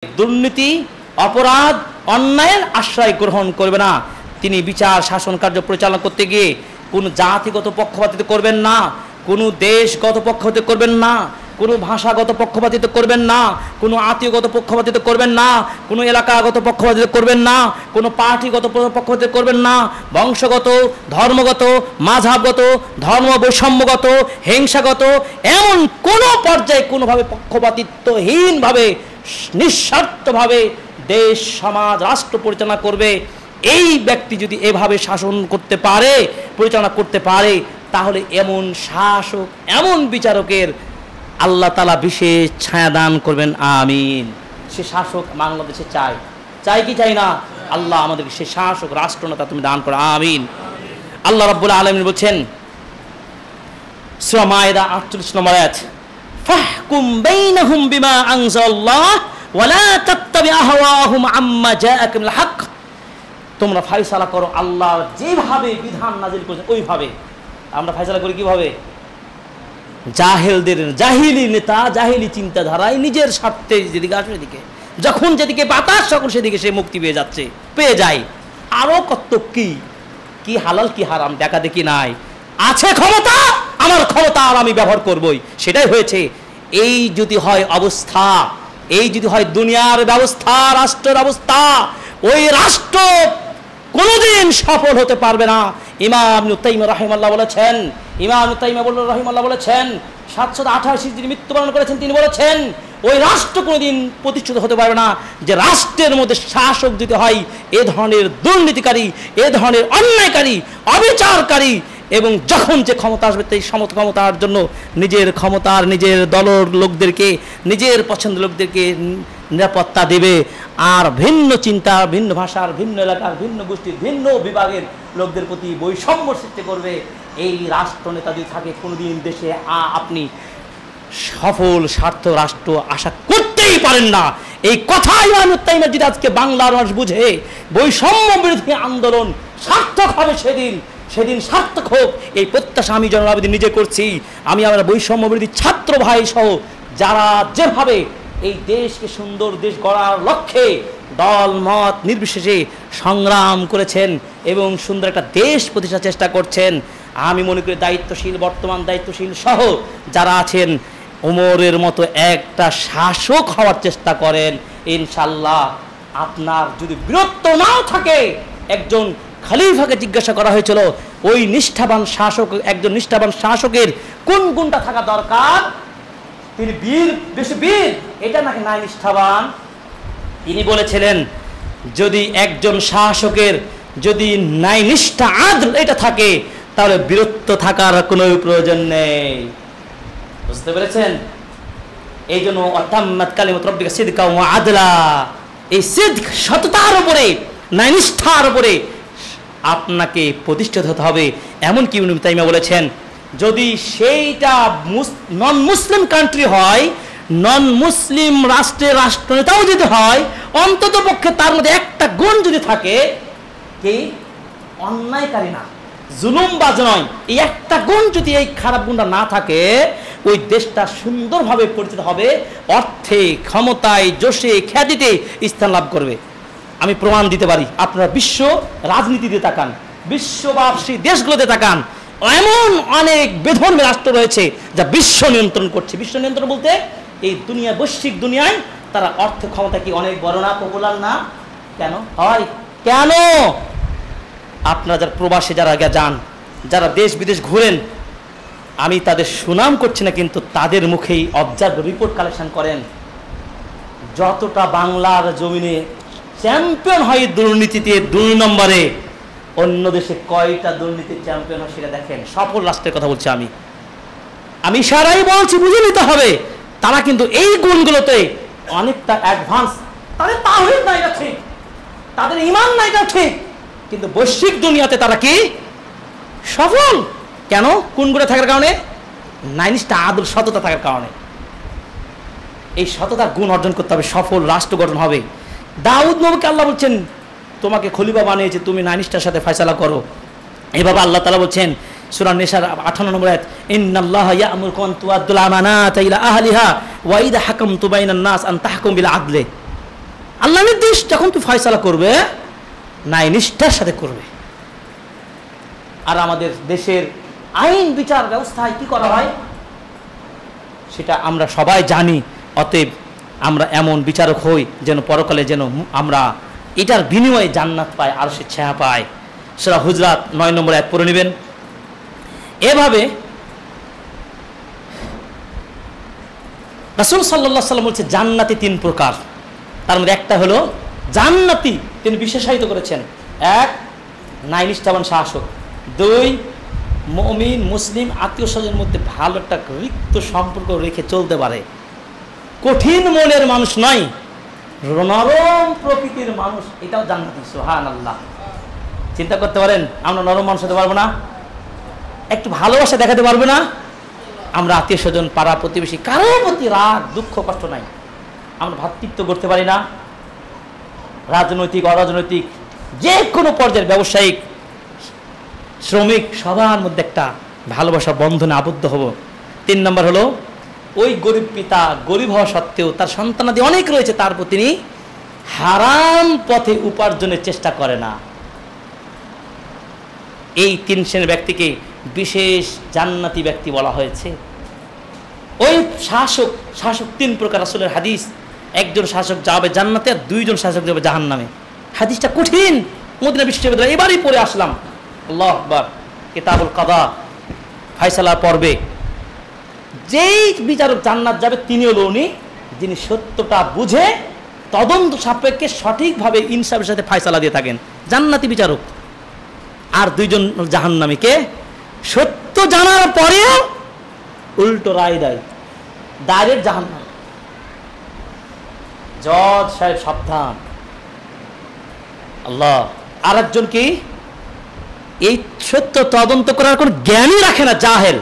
দুর্নীতি, অপরাধ, অন্যায়ের আশ্রয় গ্রহণ করবে না। তিনি বিচার শাসন কার্য পরিচালনা করতে গিয়ে কোনো জাতিগত পক্ষপাতিত্ব করবেন না, কোনো দেশগত পক্ষপাতিত্ব করবেন না, কোনো ভাষাগত পক্ষপাতিত্ব করবেন না, কোনো আত্মীয়গত পক্ষপাতিত্ব করবেন না, কোনো এলাকাগত পক্ষপাতিত্ব করবেন না, কোনো পার্টিগত পক্ষপাতিত্ব করবেন না, বংশগত, ধর্মগত, মাযহাবগত, ধর্ম বৈষম্যগত, হিংসাগত এমন কোনো পর্যায়ে কোনোভাবে পক্ষপাতিত্বহীনভাবে নিঃস্বার্থভাবে দেশ, সমাজ, রাষ্ট্র পরিচালনা করবে। এই ব্যক্তি যদি এভাবে শাসন করতে পারে, পরিচালনা করতে পারে, তাহলে এমন শাসক, এমন বিচারকের আল্লাহ তাআলা বিশেষ ছায়া দান করবেন। আমিন। সে শাসক বাংলাদেশে চাই, চাই কি চাই না? আল্লাহ আমাদেরকে সে শাসক, রাষ্ট্রনেতা তুমি দান করো। আমিন। আল্লাহ রাব্বুল আলামিন বলছেন সূরা মায়েদা 48 নম্বর আয়াত, ফাহকুম বাইনাহুম বিমা আনজালাল্লাহ ওয়া লা তাত্তাবি আহওয়াহুম আম্মা জাআকা মিনাল হক। তোমরা ফয়সালা করো আল্লাহ যেভাবে বিধান নাজিল করেছেন ওইভাবে। আমরা ফয়সালা করি কিভাবে? জাহেলদের, জাহিলি নেতা, জাহিলি চিন্তাধারায় নিজের স্বার্থে যেদিকে আসবে সেদিকে, যখন যেদিকে বাতাস সকল সেদিকে সে মুক্তি পেয়ে যাচ্ছে, পেয়ে যায়। আরো কত কি হালাল কি হারাম দেখা দেখি নাই। আছে ক্ষমতা, আমার ক্ষমতা আর আমি ব্যবহার করবই, সেটাই হয়েছে। এই যদি হয় অবস্থা, এই যদি হয় দুনিয়ার ব্যবস্থা, রাষ্ট্রের অবস্থা, ওই রাষ্ট্র কোনোদিন সফল হতে পারবে না। ইমাম ইবনে তাইমিয়া রাহিমাহুল্লাহ বলেছেন, ইমাম ইবনে তাইমিয়া রাহিমাহুল্লাহ বলেছেন, 788 যিনি মৃত্যুবরণ করেছেন, তিনি বলেছেন ওই রাষ্ট্র কোনোদিন প্রতিষ্ঠিত হতে পারবে না যে রাষ্ট্রের মধ্যে শাসক দিতে হয় এ ধরনের দুর্নীতিকারী, এ ধরনের অন্যায়কারী, অবিচারকারী, এবং যখন যে ক্ষমতা আসবে সেই ক্ষমতার জন্য নিজের ক্ষমতার, নিজের দলের লোকদেরকে, নিজের পছন্দের লোকদেরকে নিরাপত্তা দেবে, আর ভিন্ন চিন্তা, ভিন্ন ভাষার, ভিন্ন এলাকার, ভিন্ন গোষ্ঠীর, ভিন্ন বিভাগের লোকদের প্রতি বৈষম্য সৃষ্টি করবে। এই রাষ্ট্রনেতা যদি থাকে, কোনোদিন দেশে আপনি সফল স্বার্থ রাষ্ট্র আশা করতেই পারেন না। এই কথা ইমাম ইবনে তাইমিয়া যদি আজকে বাংলার মানুষ বুঝে, বৈষম্য বিরোধী আন্দোলন সার্থক হবে সেদিন সার্থক হোক, এই প্রত্যাশা আমি জনাব আবেদীন নিজে করছি। আমি আমার বৈষম্য বিরোধী ছাত্র ভাই সহ যারা যেভাবে এই দেশকে সুন্দর দেশ গড়ার লক্ষ্যে দল মত নির্বিশেষে সংগ্রাম করেছেন এবং সুন্দর একটা দেশ প্রতিষ্ঠার চেষ্টা করছেন, আমি মনে করি দায়িত্বশীল, বর্তমান দায়িত্বশীল সহ যারা আছেন, ওমরের মতো একটা শাসক হওয়ার চেষ্টা করেন। ইনশাআল্লাহ আপনার যদি বীরত্ব নাও থাকে, একজন খলিফাকে জিজ্ঞাসা করা হয়েছিল ওই নিষ্ঠাবান শাসক, একজন নিষ্ঠাবান শাসকের কোন গুণটা থাকা দরকার? তিনি বীর, বেশি বীর এটা নাকি নাই নিষ্ঠাবান? তিনি বলেছিলেন যদি একজন শাসকের যদি নাই নিষ্ঠা, আদল এটা থাকে, তাহলে বীরত্ব থাকার কোনো প্রয়োজন নেই। বুঝতে পেরেছেন? এই জন্য অতাম্মাত কালিমাতু রাব্বিকা সিদকা ওয়া আদলা, এই সিদক, সততার উপরে, নাই নিষ্ঠার উপরে আপনাকে প্রতিষ্ঠিত হতে হবে। এমনকি ইবনে তাইমিয়া বলেছেন যদি সেইটা নন মুসলিম কান্ট্রি হয়, নন মুসলিম রাষ্ট্রের রাষ্ট্রনেতাও যদি হয়, অন্তত পক্ষে তার মধ্যে একটা গুণ যদি থাকে, কি অন্যায়কারী না, জুলুমবাজ নয়, এই একটা গুণ যদি, এই খারাপ গুণটা না থাকে, ওই দেশটা সুন্দরভাবে পরিচিত হবে, অর্থে, ক্ষমতায়, যশে, খ্যাতিতে স্থান লাভ করবে। আমি প্রমাণ দিতে পারি। আপনারা বিশ্ব রাজনীতিতে তাকান, বিশ্ববাসী দেশগুলোতে তাকান, এমন অনেক বেধর্মী রাষ্ট্র রয়েছে যা বিশ্ব নিয়ন্ত্রণ করছে। বিশ্ব নিয়ন্ত্রণ বলতে এই দুনিয়া, বৈশ্বিক দুনিয়ায় তারা অর্থ ক্ষমতা কি অনেক বড় না, পপুলার না? কেন হয়? কেন? আপনারা যারা প্রবাসে যারা যান, যারা দেশ বিদেশ ঘুরেন, আমি তাদের সুনাম করছি না, কিন্তু তাদের মুখেই অবজার্ভ, রিপোর্ট কালেকশন করেন, যতটা বাংলার জমিনে চ্যাম্পিয়ন হয় দুর্নীতিতে 2 নম্বরে, অন্য দেশে কয়টা দুর্নীতির চ্যাম্পিয়ন হয় সেটা দেখেন। সফল রাষ্ট্রের কথা বলছি আমি ইশারাই বলছি, বুঝে নিতে হবে। তারা কিন্তু এই গুণগুলোতে অনেকটা অ্যাডভান্স। তাদের তাওহীদ নাই, এটা ঠিক, তাদের ঈমান নাই, এটা ঠিক, কিন্তু বৈশ্বিক দুনিয়াতে তারা কি সফল? কেন? কোন গুণে থাকার কারণে? নাইনিষ্ঠা, আদল, সততা থাকার কারণে। এই সততার গুণ অর্জন করতে হবে, সফল রাষ্ট্র গঠন হবে। দাউদ নবীকে আল্লাহ বলছেন তোমাকে খলিফা বানিয়েছে, তুমি নাইনিষ্ঠার সাথে ফয়সালা করো। এভাবে আল্লাহ তাআলা বলছেন সূরা নিসার 58 নম্বর আয়াত, ইন্নাল্লাহা ইয়া'মুরুকুম আন তুআদ্দুল আমানাতি ইলা আহলিহা ওয়া ইযা হাকামতুম বাইনান নাস আন তাহকুমু বিল আদলি। আল্লাহ নির্দেশ, যখন তুই ফয়সালা করবে ন্যায় নিষ্ঠার সাথে করবে। আর আমাদের দেশের আইন বিচার ব্যবস্থায় কি করা হয় সেটা আমরা সবাই জানি। অতএব আমরা এমন বিচারক হই যেন পরকালে যেন আমরা এটার বিনিময়ে জান্নাত পাই, আর সে ছায়া পায়। সূরা হুজরাত 9 নম্বর আয়াত পড়ে নেবেন। এভাবে রাসূল সাল্লাল্লাহু আলাইহি ওয়াসাল্লাম বলছে জান্নাতি 3 প্রকার, তার মধ্যে একটা হলো জান্নাতি, তিনি বিশেষায়িত করেছেন। 1 ন্যায়নিষ্ঠাবান শাসক, 2 মুমিন মুসলিম আত্মীয় স্বজনের মধ্যে ভালো একটা রিক্ত সম্পর্ক রেখে চলতে পারে, কঠিন মনের মানুষ নয়, নরম প্রকৃতির মানুষ, এটাও জান্নাতি। সুবহানাল্লাহ। চিন্তা করতে পারেন, আমরা নরম মানুষ হতে পারবো না? একটু ভালোবাসা দেখাতে পারবে না? আমরা আত্মীয় স্বজন পাড়া প্রতিবেশী কারোর প্রতি রাগ দুঃখ কষ্ট নাই, আমরা ভ্রাতৃত্ব করতে পারি না? রাজনৈতিক অরাজনৈতিক যে কোনো পর্যায়ের ব্যবসায়িক শ্রমিক সবার মধ্যে একটা ভালোবাসা বন্ধনে আবদ্ধ হব। 3 নম্বর হলো ওই গরিব পিতা গরিব হওয়া সত্ত্বেও তার সন্তানাদি অনেক রয়েছে, তারপর তিনি হারাম পথে উপার্জনের চেষ্টা করে না। এই 3 শ্রেণীর ব্যক্তিকে বিশেষ জান্নাতি ব্যক্তি বলা হয়েছে। ওই শাসক 3 প্রকার, রাসূলের হাদিস। একজন শাসক যাবে জান্নাতে আর 2 জন শাসক যাবে জাহান্নামে। হাদিসটা কঠিন, মদিনা বিশ্ববিদ্যালয়ে এবারই পড়ে আসলাম। আল্লাহু আকবার। কিতাবুল কাদা ফয়সালার পর্বে যেই বিচারক জান্নাত যাবে তিনি হলো উনি যিনি সত্যটা বুঝে তদন্ত সাপেক্ষে সঠিকভাবে ইনসাফের সাথে ফয়সালা দিয়ে থাকেন, জান্নাতি বিচারক। আর 2 জন জাহান্নামীকে সত্য জানার পরেও উল্টো রায় দেয়, ডাইরেক্ট জাহান্নাম। জজ সাহেব সাবধান। আল্লাহ। আর একজন কি এই সত্য তদন্ত করার কোন জ্ঞানই রাখে না, জাহেল,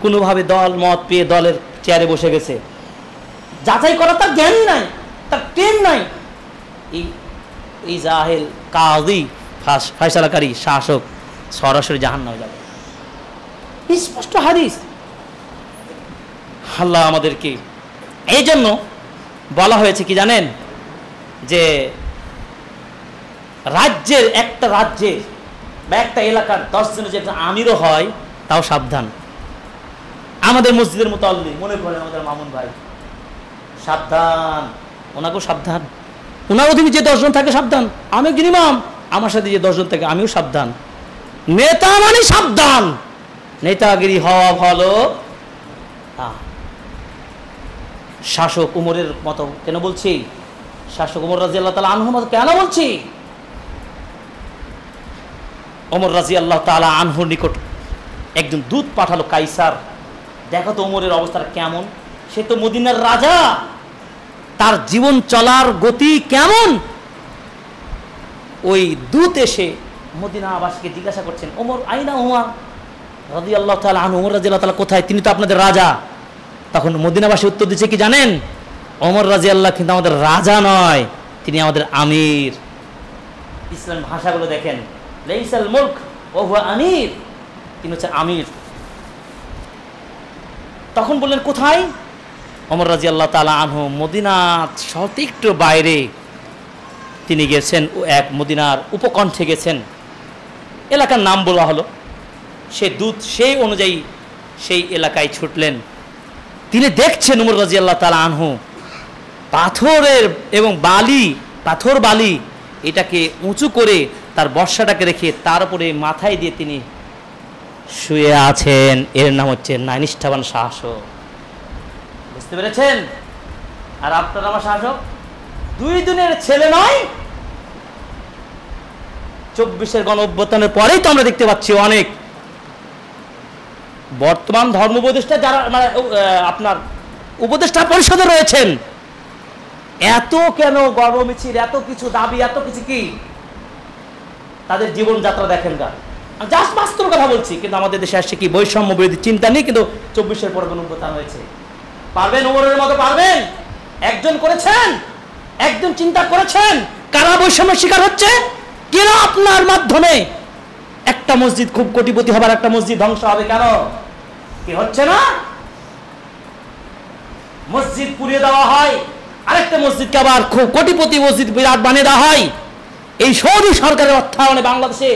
কোনোভাবে দল মত পেয়ে দলের চেয়ারে বসে গেছে, যাচাই করা তার জ্ঞানই নাই, তার ট্রেন নাই। এই জাহেল কাজী ফয়সালাকারী শাসক সরাসরি জাহান্নামে যাবে, স্পষ্ট হাদিস। আল্লাহ আমাদেরকে এই জন্য বলা হয়েছে কি জানেন, যে রাজ্যের একটা রাজ্যের বা একটা এলাকার 10 জনের যে একটা আমিরও হয় তাও সাবধান। আমাদের মসজিদের মুতাল্লি মনে করেন আমাদের মামুন ভাই, সাবধান, ওনাকেও সাবধান। ওনার অধীনে যে 10 জন থাকে সাবধান। আমি একজন ইমাম, আমার সাথে যে 10 জন থাকে আমিও সাবধান। নেতা মানে সাবধান, নেতাগিরি হওয়া ভালো। শাসক উমরের মতো কেন বলছি, শাসক উমর রাদিয়াল্লাহু তাআলা আনহু মতো কেন বলছি? ওমর রাদিয়াল্লাহু তাআলা আনহুর নিকট একজন দূত পাঠালো, কাইসার, দেখো তো ওমরের অবস্থাটা কেমন, সে তো মদিনার রাজা, তার জীবন চলার গতি কেমন। ওই দূত এসে মদিনাবাসীকে জিজ্ঞাসা করছেন, ওমর আইনা ওমর রাদিয়াল্লাহু তাআলা আনহু, ওমর রাদিয়াল্লাহু তাআলা কোথায়, তিনি তো আপনাদের রাজা। তখন মদিনাবাসী উত্তর দিচ্ছে কি জানেন, ওমর রাদিয়াল্লাহু কিন্তু আমাদের রাজা নয়, তিনি আমাদের আমির। ইসলাম ভাষাগুলো দেখেন, লাইসাল মুলক ওয়া হুয়া আমির, তিনি হচ্ছে আমির। তখন বললেন কোথায়? ওমর রাদিয়াল্লাহু তাআলা আনহু মদিনার শহর একটু বাইরে তিনি গেছেন, এক মদিনার উপকণ্ঠে গেছেন, এলাকার নাম বলা হলো। সে দূত সেই অনুযায়ী সেই এলাকায় ছুটলেন। তিনি দেখছেন ওমর রাদিয়াল্লাহু তাআলা আনহু পাথরের এবং বালি, পাথর বালি এটাকে উঁচু করে তার বর্ষাটাকে রেখে তার উপরে মাথায় দিয়ে তিনি শুয়ে আছেন। এর নাম হচ্ছে ন্যায়নিষ্ঠাবান শাসক। বুঝতে পেরেছেন? আর আপনার আমার শাসক 2 দিনের ছেলে নয়, 24-এর গণ অভ্যুত্থানের পরেই তো আমরা দেখতে পাচ্ছি অনেক বর্তমান ধর্ম উপদেষ্টা যারা আপনার উপদেষ্টা পরিষদে রয়েছেন, এত কেন গর্বমিছিল, এত কিছু দাবি, এত কিছু কি, তাদের জীবনযাত্রা দেখেন গা। জাস্ট বাস্তব কথা বলছি। কিন্তু আমাদের দেশে আসছে কি বৈষম্য বিরোধী চিন্তা নেই, কিন্তু 24-এর পর গণ অভ্যুত্থান হয়েছে। পারবেন ওমরের মতো পারবেন? একজন করেছেন, একজন চিন্তা করেছেন কারা বৈষম্যের শিকার হচ্ছে? কেন আপনার মাধ্যমে একটা মসজিদ খুব কোটিপতি হবার একটা মসজিদ ধ্বংস হবে কেন? কি হচ্ছে না? মসজিদ পুড়িয়ে দেওয়া হয়, আরেকটা মসজিদকে আবার খুব কোটিপতি মসজিদ বিরাট বানিয়ে দেওয়া হয়। এই সৌদি সরকারের অর্থায়নে বাংলাদেশে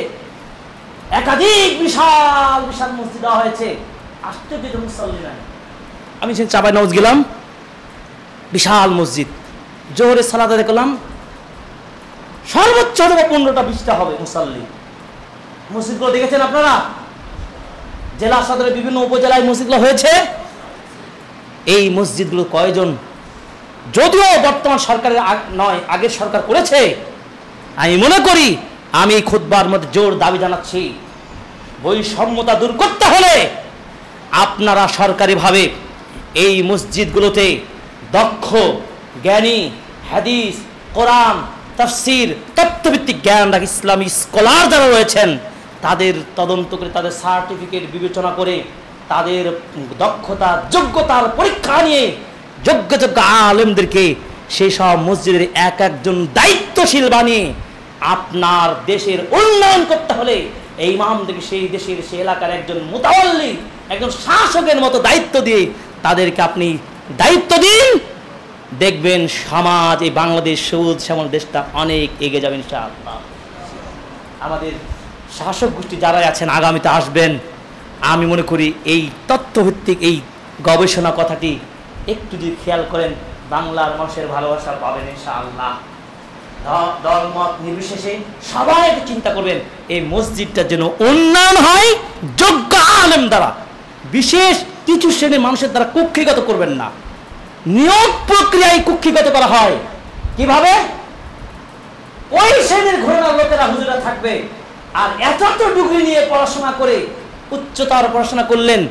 একাধিক বিশাল বিশাল মসজিদ দেওয়া হয়েছে, আশ্চর্য মুসল্লি নাই। আমি সে চাঁপাইনবাবগঞ্জ গেলাম, বিশাল মসজিদ, জোহরের সালাতে দেখলাম সর্বোচ্চ 15টা 20টা হবে মুসল্লি। মসজিদগুলো দেখেছেন আপনারা? জেলা সদরে বিভিন্ন উপজেলায় মসজিদগুলো হয়েছে। এই মসজিদগুলো কয়জন, যদিও বর্তমান সরকারের নয়, আগের সরকার করেছে। আমি মনে করি, আমি খুতবার মধ্যে জোর দাবি জানাচ্ছি, বৈষম্যতা দূর করতে হলে আপনারা সরকারিভাবে এই মসজিদগুলোতে দক্ষ জ্ঞানী, হাদিস, কোরআন, তাফসীর, তত্ত্বভিত্তিক জ্ঞান রাখা ইসলামী স্কলার যারা রয়েছেন তাদের তদন্ত করে, তাদের সার্টিফিকেট বিবেচনা করে, তাদের দক্ষতা যোগ্যতার পরীক্ষা নিয়ে যোগ্য যোগ্য আলেমদেরকে সেই সব মসজিদের এক একজন দায়িত্বশীল বানিয়ে আপনার দেশের উন্নয়ন করতে হলে এই ইমামদেরকে সেই দেশের সেই এলাকার একজন মুতাওয়াল্লি, একজন শাসকের মতো দায়িত্ব দিয়ে তাদেরকে আপনি দায়িত্ব দিন। দেখবেন সমাজ, এই বাংলাদেশ সবুজ শ্যামল দেশটা অনেক এগিয়ে যাবে ইনশাআল্লাহ। আমাদের শাসক গোষ্ঠী যারা আছেন আগামীতে আসবেন, আমি মনে করি এই তথ্যভিত্তিক এই গবেষণা কথাটি একটু যদি খেয়াল করেন, বাংলার মানুষের ভালোবাসা পাবেন ইনশাআল্লাহ। দলমত নির্বিশেষে সবাই চিন্তা করবেন এই মসজিদটার জন্য উন্নয়ন হয় যোগ্য আলেম দ্বারা, বিশেষ কিছু শ্রেণীর মানুষের দ্বারা কুক্ষিগত করবেন না। নিয়োগ প্রক্রিয়ায় কুক্ষিগত করা হয় কিভাবে? ওই শ্রেণীর ঘোরানোর লোকেরা হুজুরা থাকবে, আর এত ডিগ্রি নিয়ে পড়াশোনা করে উচ্চতর পড়াশোনা করলেন,